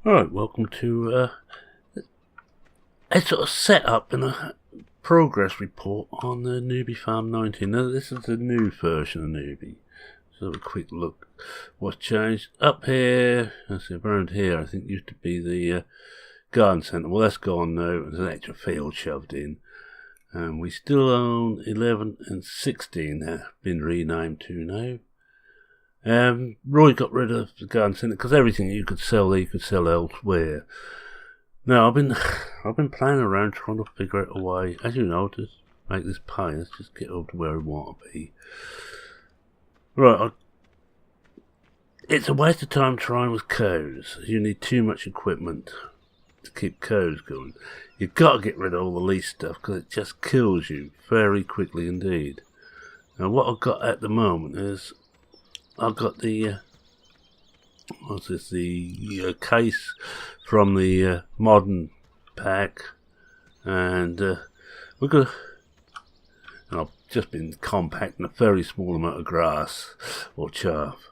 Alright, welcome to a sort of setup and a progress report on the Newbie Farm 19. Now this is the new version of Newbie. So a quick look what's changed. Up here, let's see, around here I think used to be the garden centre. Well, that's gone now. There's an extra field shoved in. And we still own 11 and 16 there, been renamed to now. Roy got rid of the garden centre because everything you could sell there you could sell elsewhere. Now I've been playing around trying to figure out a way, as you know, to make this pay. Let's just get over to where I want to be. Right, it's a waste of time trying with cows. You need too much equipment to keep cows going. You've got to get rid of all the lease stuff because it just kills you very quickly indeed. Now what I've got at the moment is I've got the what's this? The case from the modern pack, and we've got. And I've just been compacting a very small amount of grass or chaff.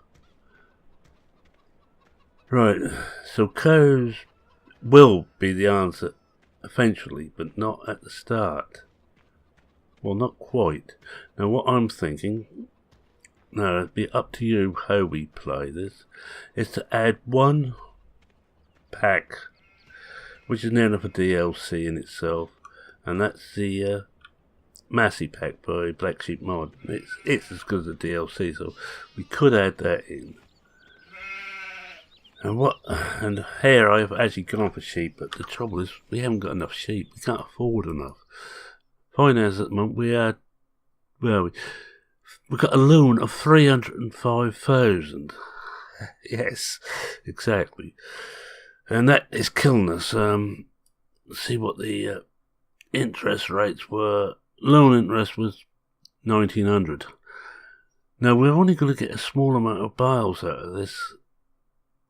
Right, so cows will be the answer eventually, but not at the start. Well, not quite. Now, what I'm thinking. Now, it'd be up to you how we play this. Is to add one pack, which is near enough a DLC in itself, and that's the Massey pack by Black Sheep Mod. It's as good as a DLC, so we could add that in. And here I've actually gone for sheep, but the trouble is we haven't got enough sheep. We can't afford enough. Finance at the moment we've got a loan of 305,000. Yes, exactly. And that is killing us. See what the interest rates were. Loan interest was 1,900. Now, we're only going to get a small amount of bales out of this.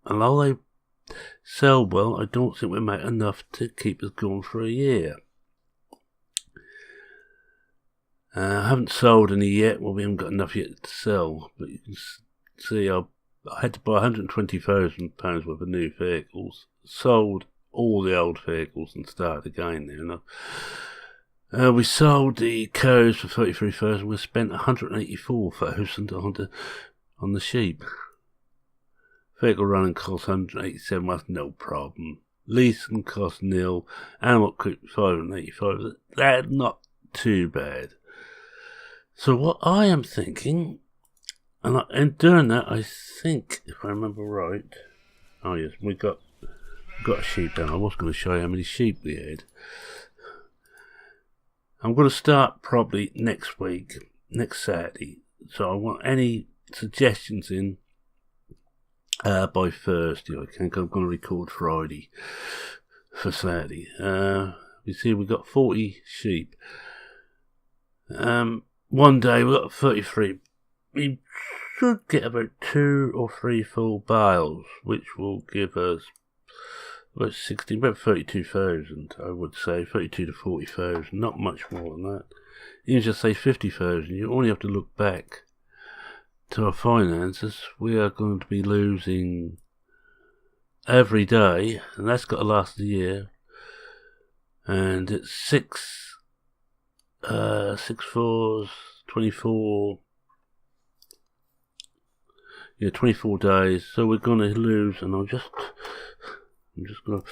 And although they sell well, I don't think we make enough to keep us going for a year. I haven't sold any yet. Well, we haven't got enough yet to sell. But you can see I had to buy £120,000 worth of new vehicles. Sold all the old vehicles and started again there. We sold the cows for 33,000. We spent 184,000 on the sheep. Vehicle running cost 187. Was no problem. Leasing cost nil. Animal cost 585. That's not too bad. So what I am thinking, and doing that, I think, if I remember right, oh yes, we got a sheep down. I was going to show you how many sheep we had. I'm going to start probably next week, next Saturday. So I want any suggestions in by Thursday. I think I'm going to record Friday for Saturday. You see, we got 40 sheep. One day we got 33. We should get about 2 or 3 full bales, which will give us about 32,000. I would say 32 to 40,000. Not much more than that. You just say 50,000. You only have to look back to our finances. We are going to be losing every day, and that's got to last a year. And it's 6 fours, 24. Yeah, 24 days. So we're going to lose, and I'm just going to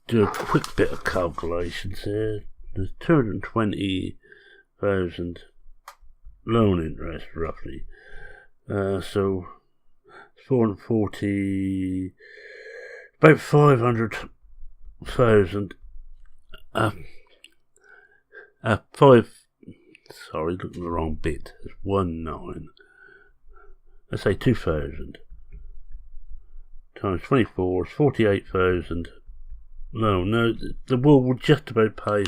do a quick bit of calculations here. There's 220,000 loan interest roughly. So 440, about 500,000. Sorry, looking at the wrong bit. It's 19. Let's say 2,000 times 24 is 48,000. No, the wool will just about pay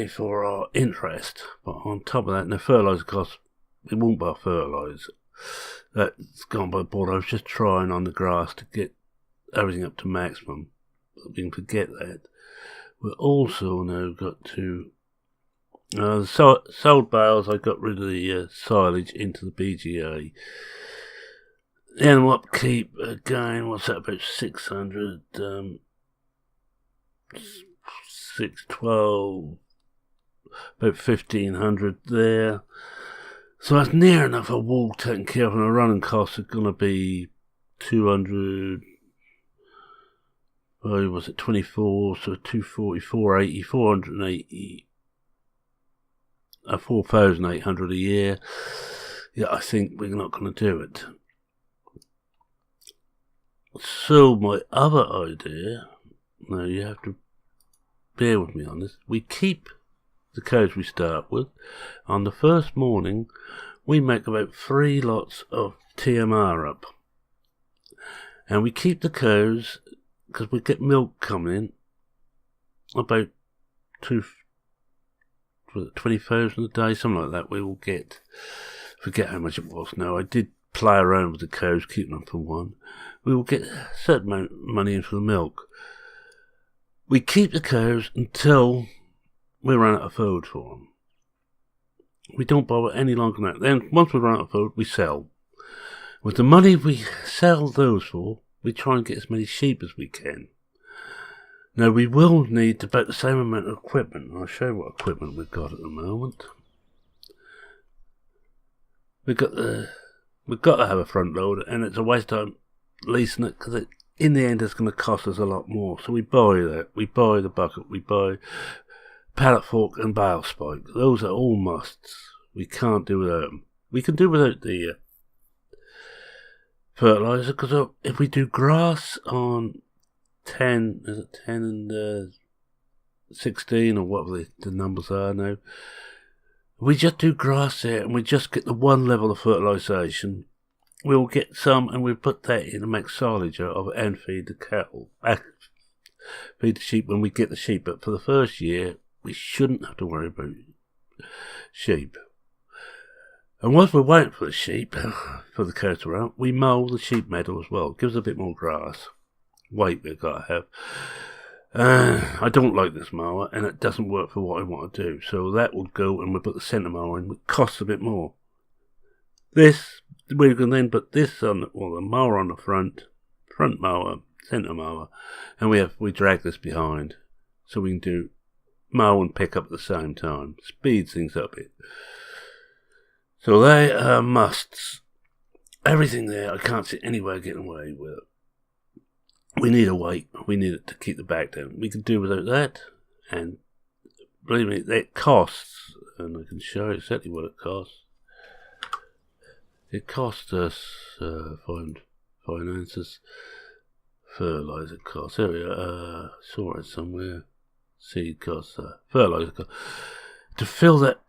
for our interest. But on top of that, the fertiliser costs, it won't buy fertiliser. That's gone by the board. I was just trying on the grass to get everything up to maximum. But we can forget that. We're also now got to sold bales. I got rid of the silage into the BGA. The animal upkeep, again, what's that, about 600, 612, about 1500 there. So that's near enough a wool taken care of, and the running costs are going to be 200, oh, was it 24, so 240, 480, 480, 4,800 a year. Yeah, I think we're not going to do it. So my other idea, now you have to bear with me on this, we keep the cows we start with. On the first morning, we make about 3 lots of TMR up. And we keep the cows, because we get milk coming in, about 20,000 a day, something like that. We will get, forget how much it was now. I did play around with the cows, keeping them for one. We will get a certain amount of money in for the milk. We keep the cows until we run out of food for them. We don't bother any longer than that. Then, once we run out of food, we sell. With the money we sell those for, we try and get as many sheep as we can. Now, we will need about the same amount of equipment. I'll show you what equipment we've got at the moment. We've got to have a front loader, and it's a waste of time leasing it, because in the end it's going to cost us a lot more. So we buy that. We buy the bucket. We buy pallet fork and bale spike. Those are all musts. We can't do without them. We can do without the fertilizer, because if we do grass on 10 and 16 or whatever the numbers are now, we just do grass there and we just get the one level of fertilisation. We'll get some and we'll put that in and make silage of it and feed the cattle, feed the sheep when we get the sheep. But for the first year, we shouldn't have to worry about sheep. And whilst we're waiting for the sheep, for the cows to run, we mow the sheep meadow as well. It gives us a bit more grass. Weight we've got to have. I don't like this mower, and it doesn't work for what I want to do. So that will go, and we'll put the centre mower in. It costs a bit more. This, we can then put this on, the mower on the front mower, centre mower, and we drag this behind, so we can do mow and pick up at the same time. Speeds things up a bit. So they are musts. Everything there, I can't see any way of getting away with it. We need a weight. We need it to keep the back down. We can do without that, and believe me, it costs, and I can show you exactly what it costs. It cost us finances, fertilizer costs. There we are. Saw it somewhere. Seed costs, fertilizer costs. To fill that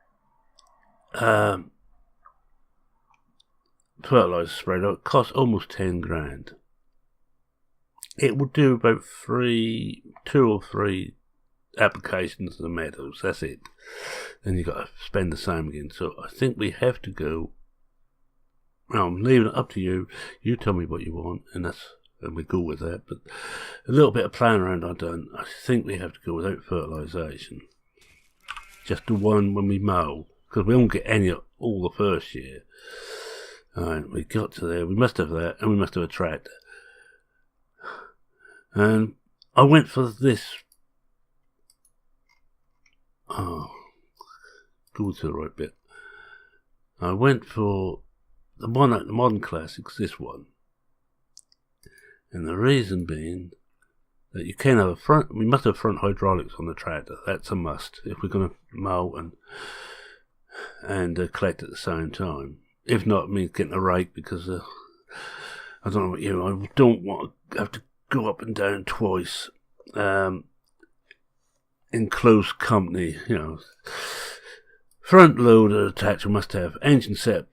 fertilizer spreader, it costs almost 10 grand. It will do about 2 or 3 applications of the meadows. That's it. Then you've got to spend the same again. So I think we have to go. Well, I'm leaving it up to you. You tell me what you want, and we go with that. But a little bit of playing around I've done. I think we have to go without fertilisation. Just the one when we mow, because we won't get any all the first year. Alright, we got to there. We must have that, and we must have a tractor. And I went for this. Oh, go to the right bit. I went for the modern classics, this one. And the reason being that you can have we must have front hydraulics on the tractor. That's a must if we're going to mow and collect at the same time. If not, it means getting a rake, because I don't know about you, I don't want to have to go up and down twice in close company. Front loader attachment must have engine set,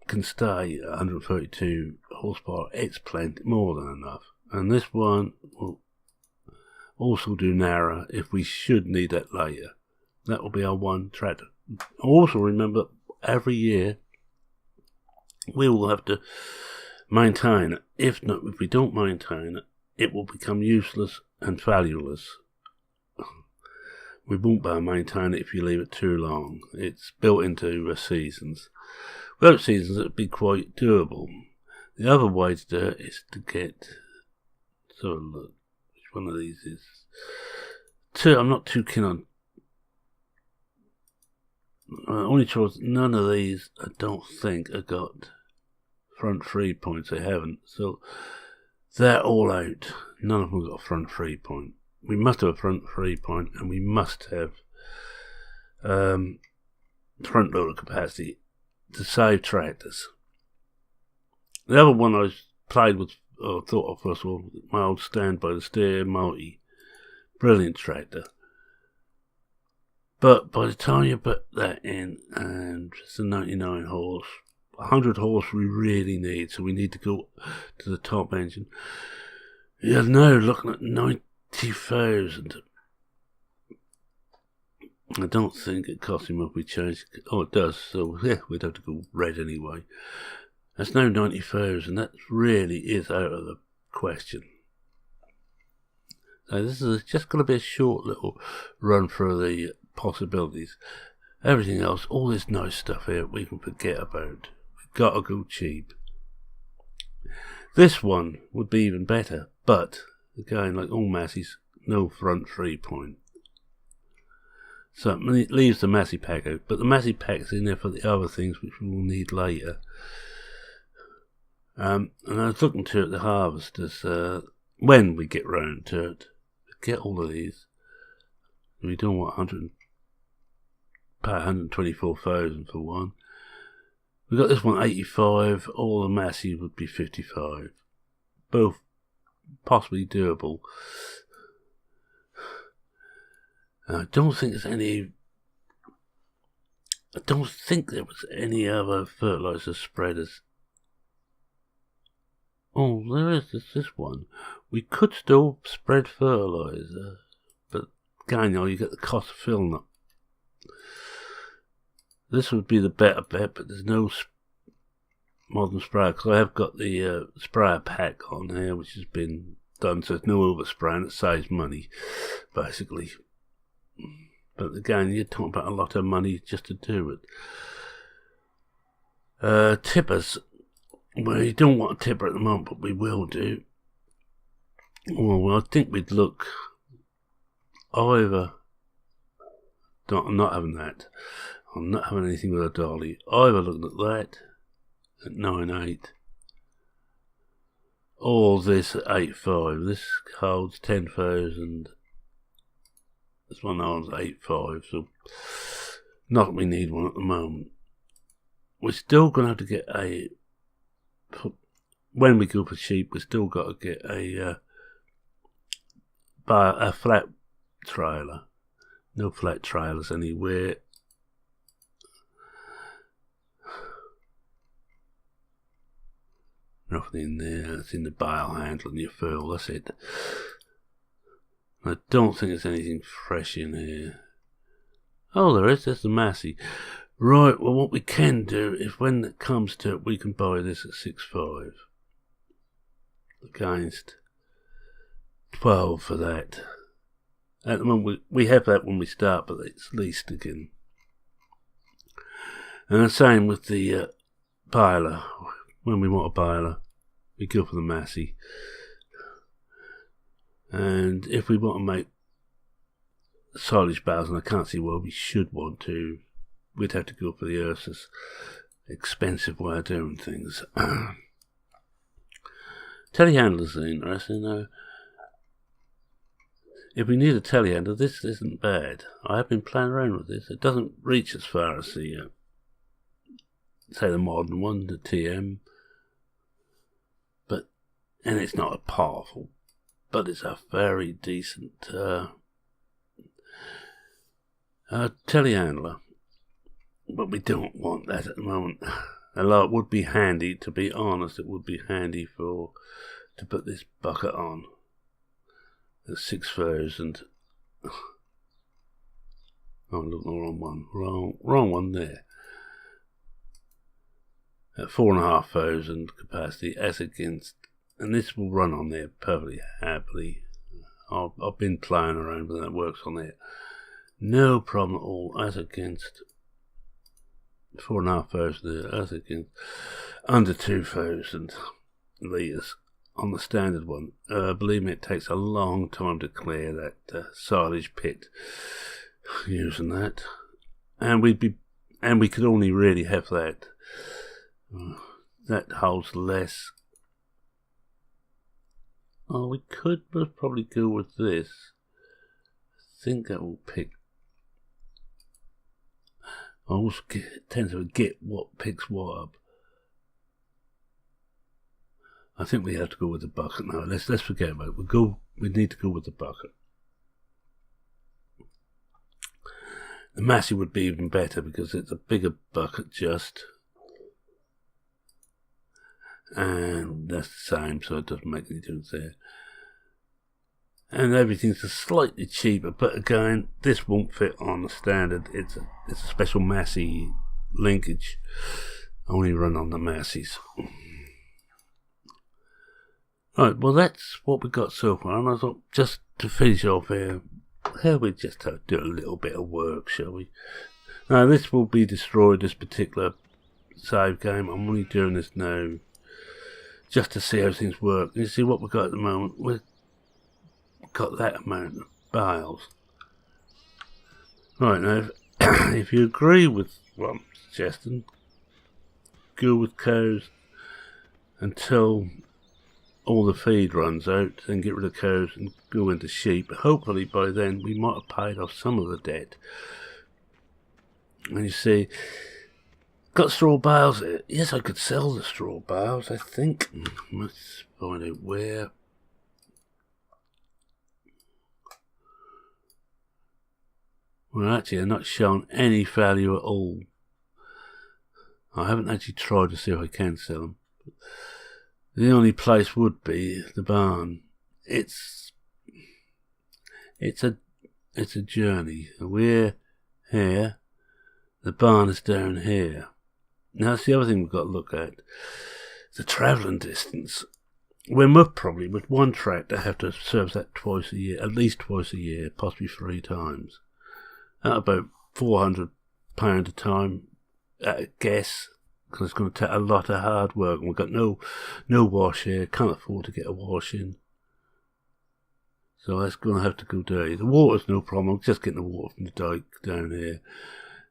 can stay 132 horsepower. It's plenty, more than enough. And this one will also do narrow if we should need that later. That will be our one tractor. Also remember, every year we will have to maintain it. If we don't maintain it, it will become useless and valueless. We won't be able to maintain it if you leave it too long. It's built into seasons. Without seasons, it would be quite doable. The other way to do it is to get, so look, which one of these is, I'm not too keen on, only choice, none of these I don't think have got front 3 points, they haven't, so they're all out. None of them have got a front 3 point. We must have a front 3 point, and we must have front loader capacity to save tractors. The other one I played with, or thought of first of all, my old Stand by the Steer multi, brilliant tractor. But by the time you put that in, and it's a 99 horse, 100 horse we really need, so we need to go to the top engine. You're now looking at 90,000. I don't think it costs him if we change. Oh, it does, so yeah, we'd have to go red anyway. That's now 90,000. That really is out of the question. So this is just going to be a short little run through the possibilities. Everything else, all this nice stuff here, we can forget about. We've got to go cheap. This one would be even better, but again, like all Masseys, no front 3 point. So it leaves the Massey pack out, but the Massey pack's in there for the other things which we will need later. And I was looking to at the harvesters, when we get round to it, get all of these. We don't want 124,000 for one. We got this one 85, all the Massey would be 55. Both possibly doable. I don't think there was any other fertilizer spreaders. Oh, there is this one. We could still spread fertilizer, but again, you get the cost of filling up. This would be the better bet, but there's no modern sprayer, because I have got the sprayer pack on here, which has been done, so there's no overspraying. It saves money, basically. But again, you're talking about a lot of money just to do it. Tippers. Well, you don't want a tipper at the moment, but we will do. Well, I think we'd look either. I'm not having that. I'm not having anything with a dolly. Either looking at that at 9.8, or this at 8.5. This holds 10,000. This one holds 8.5, so not that we need one at the moment. We're still going to have to get when we go for sheep, we've still got to get a flat trailer. No flat trailers anywhere. Nothing in there. It's in the bale handle and your fuel. That's it. I don't think there's anything fresh in here. Oh, there is. There's the Massey. Right, well, what we can do is when it comes to it, we can buy this at 6.5 against 12 for that. At the moment, we have that when we start, but it's leased again. And the same with the baler. When we want a baler, we go for the Massey. And if we want to make silage bales, and I can't see why we should want to, we'd have to go for the Ursus. Expensive way of doing things. Telehandlers are interesting though. If we need a telehandler, this isn't bad. I have been playing around with this. It doesn't reach as far as the, say the modern one, the TM. And it's not a powerful, but it's a very decent telehandler. But we don't want that at the moment. Although it would be handy, to be honest, it would be handy to put this bucket on. The 6,000. Oh, look, the wrong one. Wrong one there. At 4,500 capacity, as against, and this will run on there perfectly happily. I've been playing around with that, works on there. No problem at all, as against 4,500 there, as against under 2,000. litres on the standard one. Believe me, it takes a long time to clear that silage pit using that, and we could only really have that. That holds less. Oh, we could probably go with this. I think that will pick. I always tend to forget what picks what up. I think we have to go with the bucket now. Let's forget about it. We need to go with the bucket. The Massey would be even better because it's a bigger bucket just. And that's the same, so it doesn't make any difference there. And everything's slightly cheaper, but again, this won't fit on the standard. It's a special Massey linkage. Only run on the Masseys. Right, well that's what we got so far, and I thought just to finish off here, we just have to do a little bit of work, shall we? Now this will be destroyed, this particular save game. I'm only doing this now just to see how things work. You see what we've got at the moment? We've got that amount of bales. Right, now if you agree with what I'm suggesting, go with cows until all the feed runs out, then get rid of cows and go into sheep. Hopefully by then we might have paid off some of the debt. And you see, got straw bales. Yes, I could sell the straw bales, I think. Let's find out where. Well, actually, they're not showing any value at all. I haven't actually tried to see if I can sell them. The only place would be the barn. It's a journey. We're here. The barn is down here. Now that's the other thing we've got to look at. The travelling distance. We must probably, with one tractor, have to service that twice a year, at least twice a year, possibly 3 times. At about £400 a time, at a guess. Because it's going to take a lot of hard work, and we've got no wash here. Can't afford to get a wash in, so that's going to have to go dirty. The water's no problem. I'm just getting the water from the dike down here.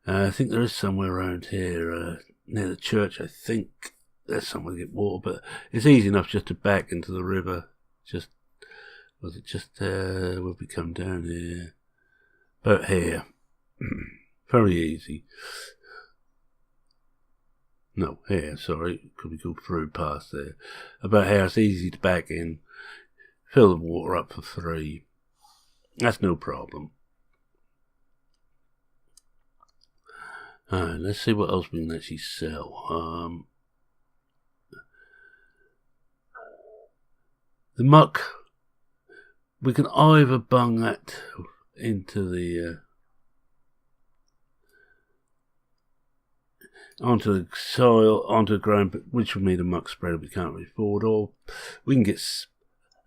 I think there is somewhere around here near the church. I think there's somewhere to get water, but it's easy enough just to back into the river. Was it just where we come down here? About here. Very easy. No, here, sorry, could we go through past there? About here, it's easy to back in, fill the water up for 3. That's no problem. Alright, let's see what else we can actually sell. The muck, we can either bung that into the onto the soil, onto the ground, which would mean a muck spreader we can't really afford, or we can get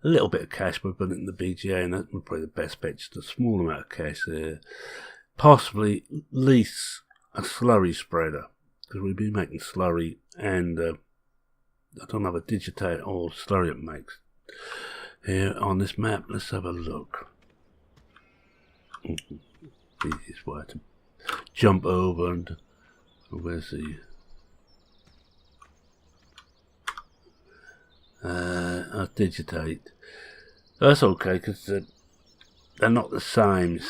a little bit of cash by putting it in the BGA, and that would be the best bet, just a small amount of cash there. Possibly lease a slurry spreader, because we'd be making slurry, and I don't have a digitate or slurry it makes. Here on this map, let's have a look. Easiest way to jump over and where's the I'll digitate. That's okay because they're not the same,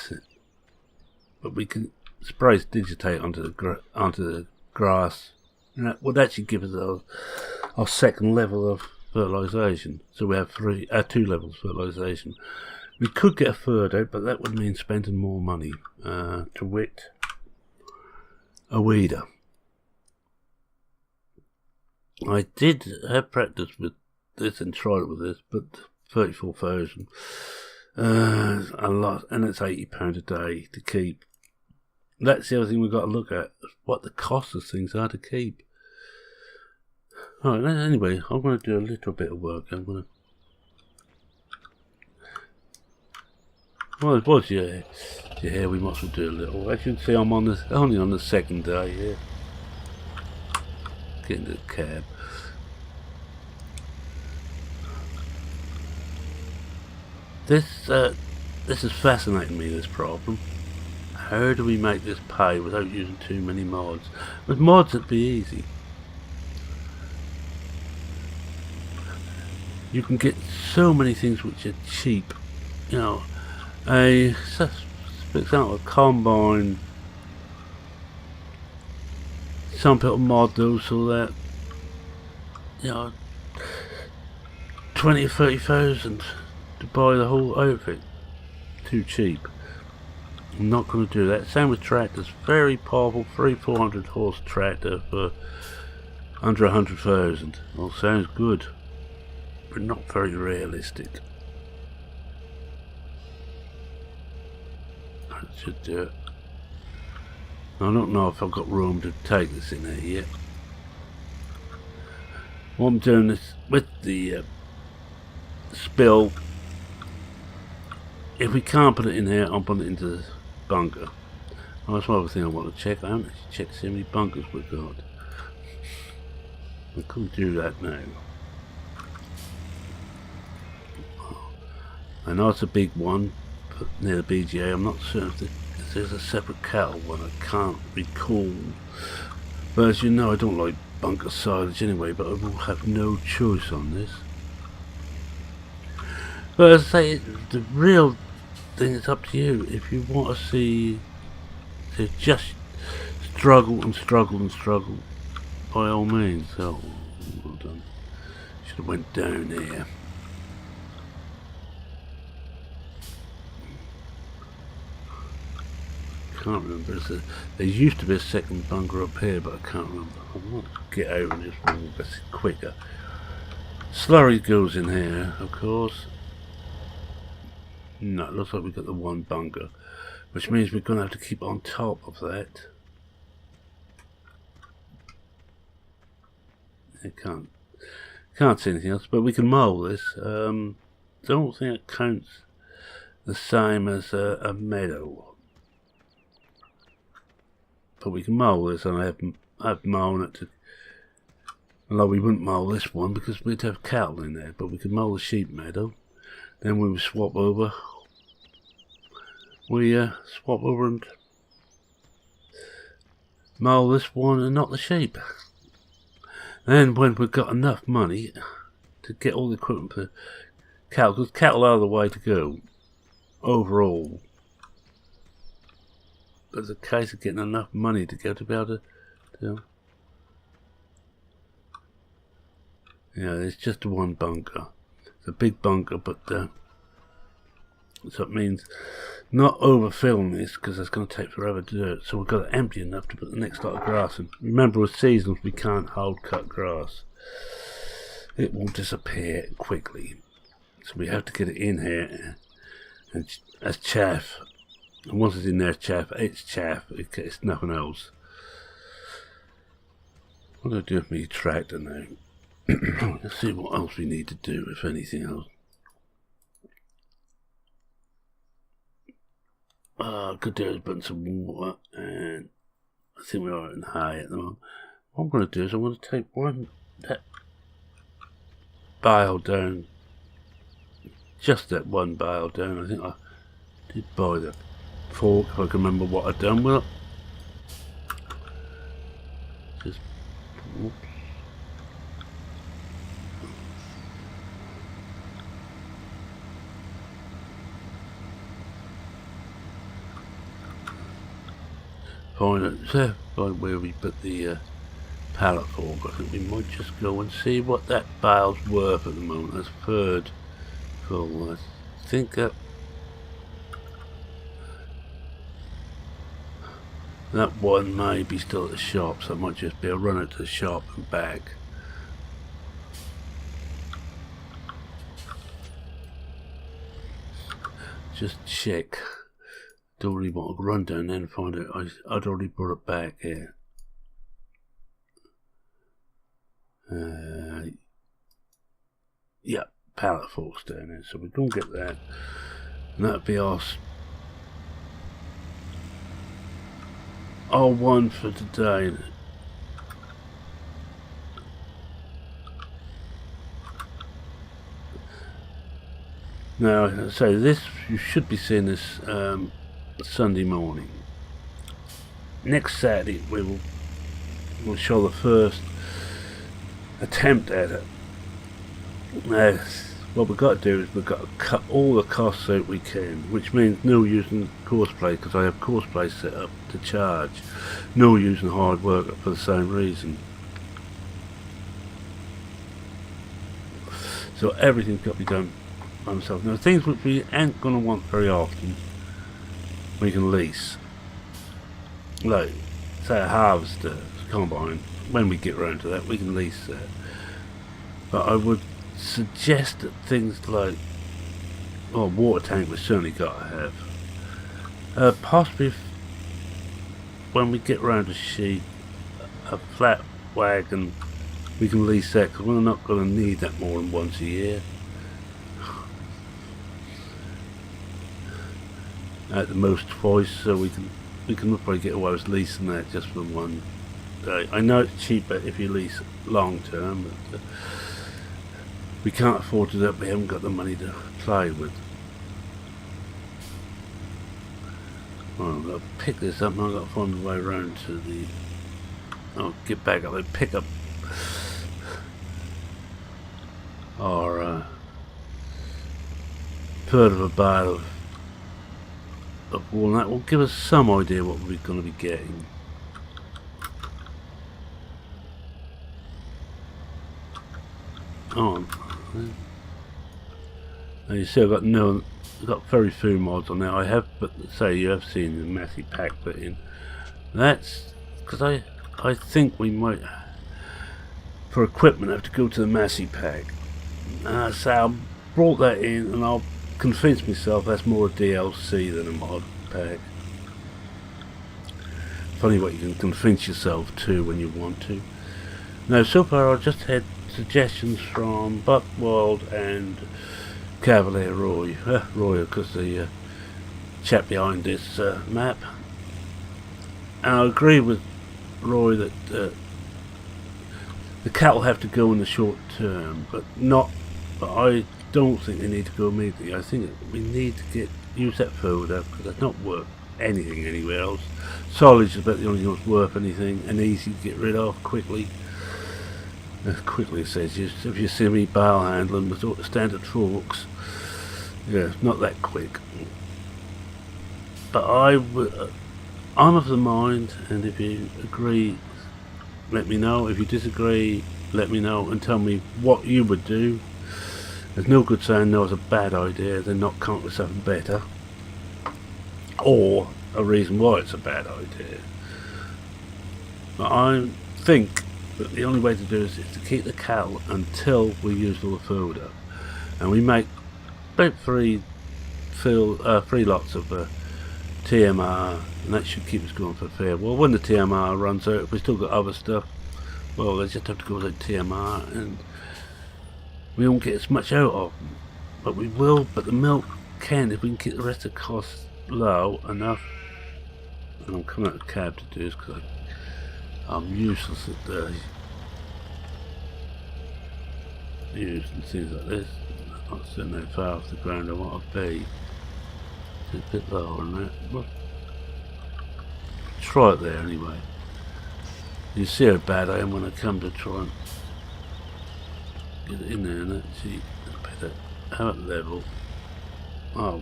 but we can spray digitate onto the grass, and that would actually give us our second level of fertilisation. So we have 2 levels of fertilisation. We could get a third out, but that would mean spending more money. To wit, a weeder. I did have practice with this and tried it with this, but 34,000, a lot, and it's £80 a day to keep. That's the other thing we've got to look at, what the cost of things are to keep. Alright, anyway, I'm going to do a little bit of work. Well, it was your hair, we must do a little. As you can see, I'm only on the second day here. Get into the cab. This is fascinating me, this problem. How do we make this pay without using too many mods? With mods it'd be easy. You can get so many things which are cheap. You know, for example, a combine. Some people mod those so that, you know, 20 or 30,000 to buy the whole outfit. Too cheap. I'm not going to do that. Same with tractors. Very powerful 300-400 horse tractor for under 100,000. Well, sounds good, but not very realistic. I should do it. I don't know if I've got room to take this in there yet. What I'm doing is with the spill. If we can't put it in here, I'll put it into the bunker. Oh, that's one other thing I want to check. I haven't actually checked to see how many bunkers we've got. I couldn't do that now. I know it's a big one, but near the BGA. I'm not certain if there's a separate cattle one. I can't recall. But as you know, I don't like bunker silage anyway, but I will have no choice on this. But as I say, the real thing is up to you. If you want to see to just struggle and struggle and struggle, by all means. So, well done. Should have went down there. Can't remember. There used to be a second bunker up here, but I can't remember. I want to get out of this one a bit quicker. Slurry goes in here, of course. No, it looks like we've got the one bunker, which means we're going to have to keep on top of that. I can't see anything else, but we can mow this. Don't think it counts the same as a meadow. But we can mow this, and I've mown it to. Although we wouldn't mow this one because we'd have cattle in there, but we could mow the sheep meadow. Then we would swap over. We swap over and mow this one and not the sheep. Then when we've got enough money to get all the equipment for cattle, because cattle are the way to go overall. But it's a case of getting enough money to go to be able to yeah, there's just one bunker. It's a big bunker, but so it means not overfilling this because it's going to take forever to do it. So we've got it empty enough to put the next lot of grass in. Remember, with seasons we can't hold cut grass. It will disappear quickly. So we have to get it in here and as chaff. And once it's in there, chaff. It's chaff. It's nothing else. What do I do with my tractor now? Let's see what else we need to do, if anything else. I could do is put some water, and I think we're in high at the moment. What I'm going to do is I'm going to take that bale down, just that one bale down. I think I did buy the fork, if I can remember what I'd done with it. Just, whoops. Find where we put the pallet fork. I think we might just go and see what that bale's worth at the moment. That's third full. I think that one may be still at the shop, so I might just be a run it to the shop and back. Just check. Don't really want to run down there and find out I'd already brought it back here. Yeah, pallet forks down there, so we're going to get that. And that'll be our one for today. Now, so this, you should be seeing this Sunday morning. Next Saturday we'll show the first attempt at it. Now, what we've got to do is we've got to cut all the costs out we can, which means no using courseplay, because I have courseplay set up to charge. No using hard worker for the same reason. So everything's got to be done by myself. Now, things which we ain't going to want very often, we can lease. Like, say a harvester, combine, when we get around to that, we can lease that. But I would suggest that things like, well, water tank we certainly got to have. Possibly when we get around to sheep, a flat wagon, we can lease that, because we're not going to need that more than once a year. At the most twice, so we can probably get away with leasing that just for one day. I know it's cheaper if you lease long term, but we can't afford to do that. We haven't got the money to play with. Well, I've got to pick this up and I've got to find my way around to the... I'll get back up and pick up our third of a bale of walnut. Will give us some idea what we're going to be getting. On. Now you see I've got very few mods on there. I have, but say you have seen the massive pack put in. That's because I think we might, for equipment, have to go to the massive pack. So I brought that in, and I'll convince myself that's more a DLC than a mod pack. Funny what you can convince yourself to when you want to. Now, so far I've just had suggestions from Buckwild and Cavalier Roy, because the chap behind this map. And I agree with Roy that the cattle have to go in the short term, but I don't think they need to go immediately. I think we need to use that fodder, because it's not worth anything anywhere else. Silage is about the only thing that's worth anything, and easy to get rid of quickly. As quickly as it says, if you see me bale handling with all the standard forks, yeah, not that quick. But I'm of the mind, and if you agree, let me know. If you disagree, let me know and tell me what you would do. There's no good saying no, it's a bad idea, then not come up with something better, or a reason why it's a bad idea. But I think that the only way to do this is to keep the cattle until we use all the fodder, and we make about three lots of TMR, and that should keep us going for a fair while. When the TMR runs out, if we still got other stuff, well, they just have to go with TMR, and we won't get as much out of them. But we will, but the milk can, if we can keep the rest of the costs low enough. And I'm coming out of the cab to do this because I'm useless at using things like this. I'm not sitting that far off the ground I want to be. It's a bit lower than that. Well, try it there anyway. You see how bad I am when I come to try and get it in there and actually better have it level. Oh,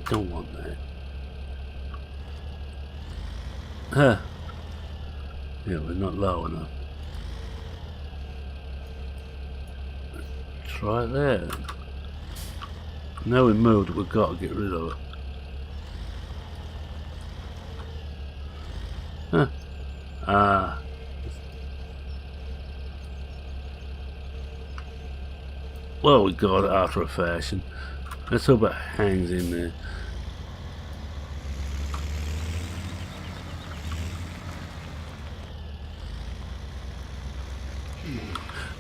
don't want that. Yeah, we're not low enough. Try it there. Now we moved, we've got to get rid of it. Well, we got it after a fashion. Let's hope it hangs in there.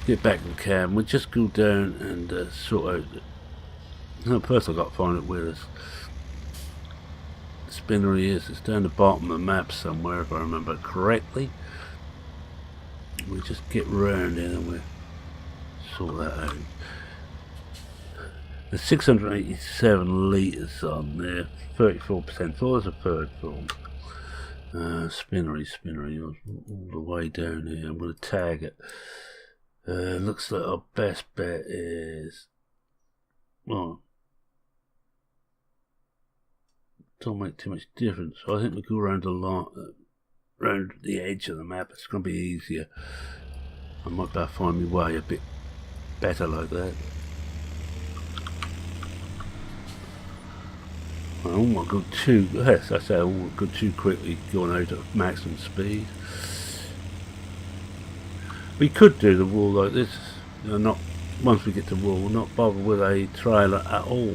Get back in the cab. We'll just go down and sort out it. No, first I've got to find it where this spinnery is. It's down the bottom of the map somewhere, if I remember correctly. We'll just get round in and we'll sort that out. There's 687 litres on there, 34%, so there's a third full. Spinnery, all the way down here. I'm going to tag it. Looks like our best bet is, well, don't make too much difference. So I think we go around the around the edge of the map. It's going to be easier. I might better find my way a bit better like that. I don't want to go too, yes, I say I won't go too quickly going out at maximum speed. We could do the wall like this, you know, not once we get to wall, not bother with a trailer at all.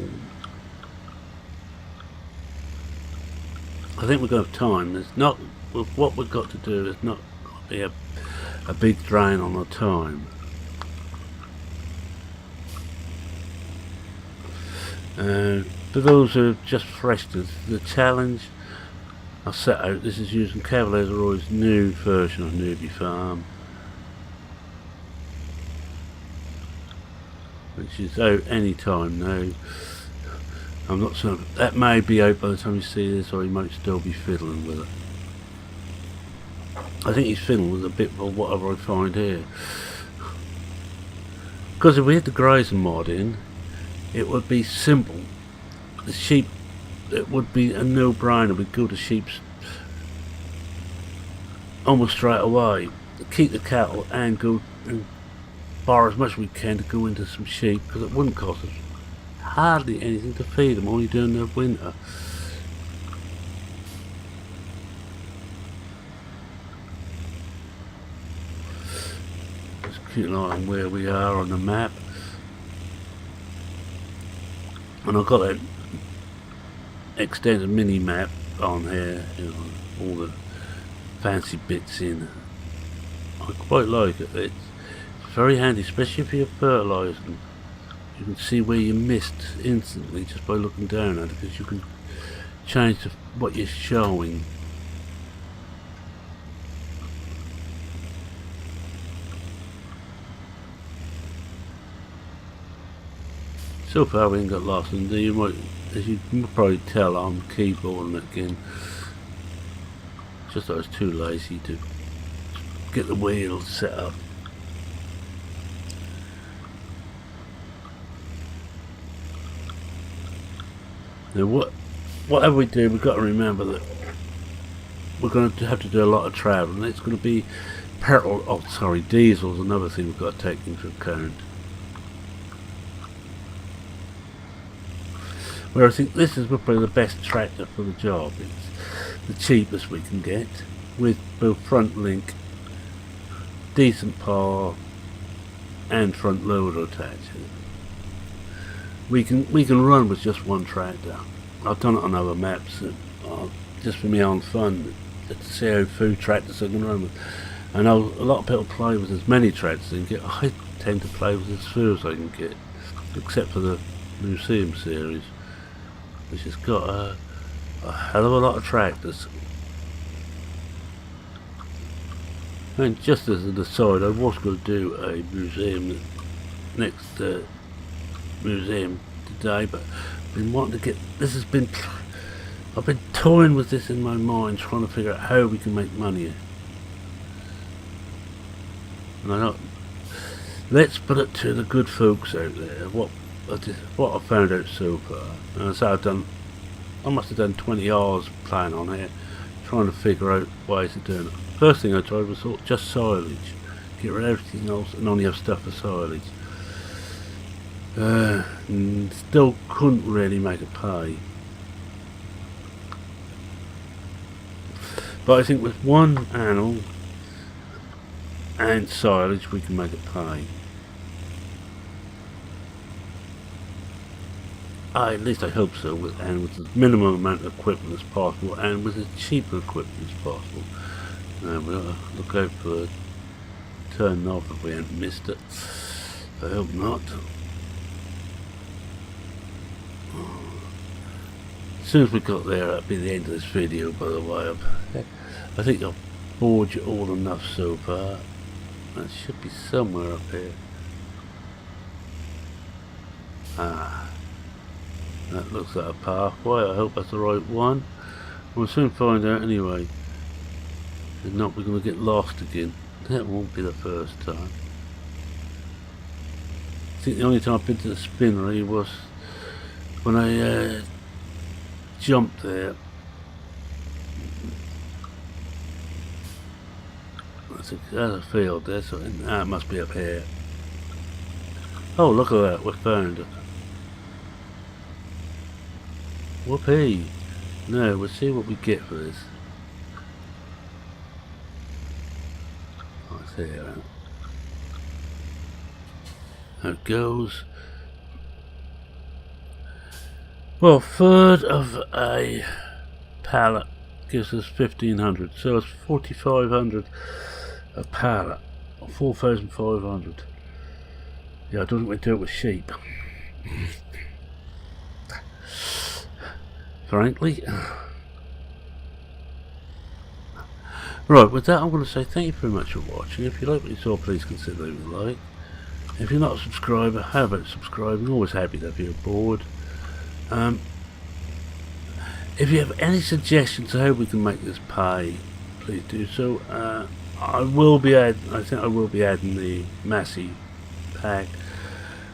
I think we're going to have time. There's not, what we've got to do is not be a big drain on our time. For those who are just fresh to the challenge I set out, this is using Cavaliers Roy's new version of Newbie Farm, which is out any time now. I'm not sure, that may be out by the time you see this, or he might still be fiddling with it. I think he's fiddling with a bit of whatever I find here, because if we had the grazing mod in, it would be simple. The sheep, it would be a no-brainer. We'd go to sheep's almost straight away, keep the cattle and go and borrow as much as we can to go into some sheep, because it wouldn't cost us hardly anything to feed them, only during the winter. Just keep an eye on where we are on the map. And I've got that extended mini map on here, you know, all the fancy bits in. I quite like it. It's very handy, especially if you're fertilising. You can see where you missed instantly just by looking down at it, because you can change what you're showing. So far we ain't got lost, and you might, as you can probably tell, I'm keyboarding again. Just I was too lazy to get the wheels set up. Now whatever we do, we've got to remember that we're going to have to do a lot of travelling. It's going to be diesel's another thing we've got to take into account. Where I think this is probably the best tractor for the job. It's the cheapest we can get, with both front link, decent power, and front loader attached. We can run with just one tractor. I've done it on other maps, just for my own fun, to see how few tractors I can run with. I know a lot of people play with as many tractors as they can get. I tend to play with as few as I can get, except for the Museum series, which has got a hell of a lot of tractors. And just as an aside, I was going to do a museum next museum today, but I've been wanting to get, I've been toying with this in my mind, trying to figure out how we can make money. And I thought, let's put it to the good folks out there, what I found out so far. And so I must have done 20 hours playing on here, trying to figure out ways of doing it. First thing I tried was just silage, get rid of everything else and only have stuff for silage. And still couldn't really make it pay. But I think with one animal and silage we can make it pay. At least I hope so, and with the minimum amount of equipment as possible, and with as cheap equipment as possible. And we'll look out for turning off if we haven't missed it. I hope not. As soon as we got there, that'll be the end of this video, by the way. I think I've bored you all enough so far. That should be somewhere up here. That looks like a pathway. I hope that's the right one. We'll soon find out anyway. If not, we're going to get lost again. That won't be the first time. I think the only time I've been to the spinnery was when I jumped there. That's a field there, so it must be up here. Oh, look at that, we found it. Whoopee! No, we'll see what we get for this. I see it. There it goes. Well, third of a pallet gives us 1,500, so it's 4,500 a pallet, 4,500. Yeah, I don't think we do it with sheep. Frankly. Right, with that I'm going to say thank you very much for watching. If you like what you saw, please consider leaving a like. If you're not a subscriber, how about subscribing? Always happy to have you aboard. If you have any suggestions to how we can make this pay, please do so. I think I will be adding the Massey pack.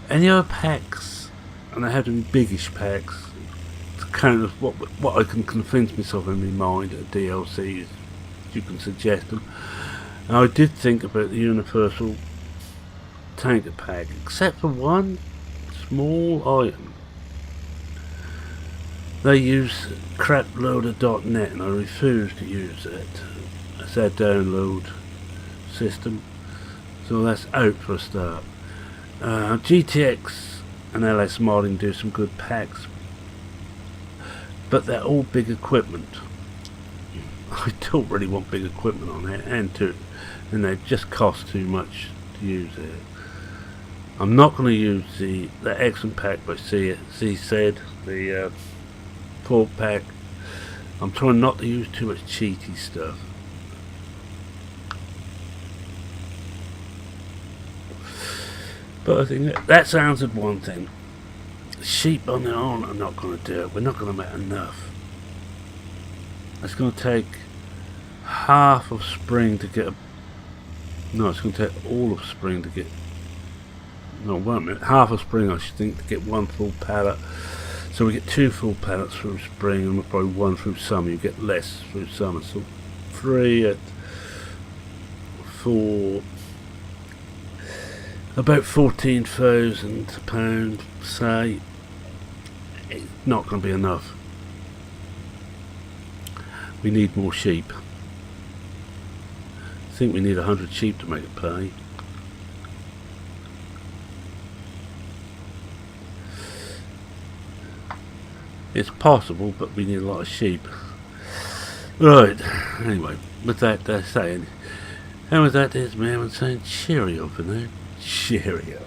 Any other packs, and I have them biggish packs, to kind of what I can convince myself in my mind at DLCs, you can suggest them. And I did think about the Universal Tanker pack, except for one small item. They use craploader.net and I refuse to use it. It's their download system, so that's out for a start. GTX and LS Modding do some good packs, but they're all big equipment. I don't really want big equipment on there, and they just cost too much to use it. I'm not going to use the excellent pack by C said, the pork pack. I'm trying not to use too much cheaty stuff. But I think that sounds like one thing. Sheep on their own are not going to do it. We're not going to make enough. It's going to take half of spring to get no, it's going to take all of spring to get, no, wait a minute, half of spring I should think to get one full pallet. So we get 2 full pallets through spring and probably 1 through summer. You get less through summer, so 3 at 4, about £14,000, say. It's not going to be enough. We need more sheep. I think we need 100 sheep to make it pay. It's possible, but we need a lot of sheep. Right, anyway, with that saying, and with that, there's me saying cheerio for now. Cheerio.